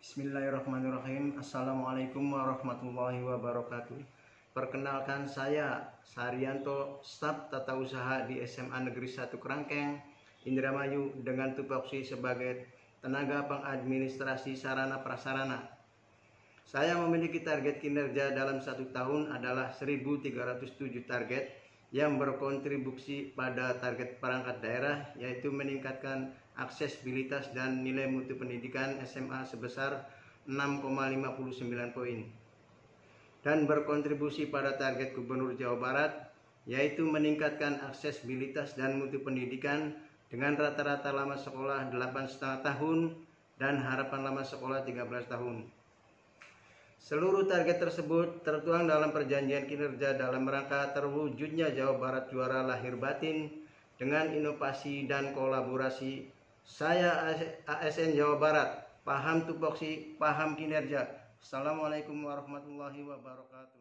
Bismillahirrahmanirrahim. Assalamualaikum warahmatullahi wabarakatuh. Perkenalkan, saya Saryanto, staf tata usaha di SMA Negeri 1 Kerangkeng, Indramayu, dengan tupoksi sebagai tenaga pengadministrasi sarana prasarana. Saya memiliki target kinerja dalam 1 tahun adalah 1.307 target yang berkontribusi pada target perangkat daerah, yaitu meningkatkan aksesibilitas dan nilai mutu pendidikan SMA sebesar 6,59 poin, dan berkontribusi pada target Gubernur Jawa Barat, yaitu meningkatkan aksesibilitas dan mutu pendidikan dengan rata-rata lama sekolah 8,5 tahun dan harapan lama sekolah 13 tahun. Seluruh target tersebut tertuang dalam perjanjian kinerja dalam rangka terwujudnya Jawa Barat juara lahir batin dengan inovasi dan kolaborasi. Saya ASN Jawa Barat, paham tupoksi, paham kinerja. Assalamualaikum warahmatullahi wabarakatuh.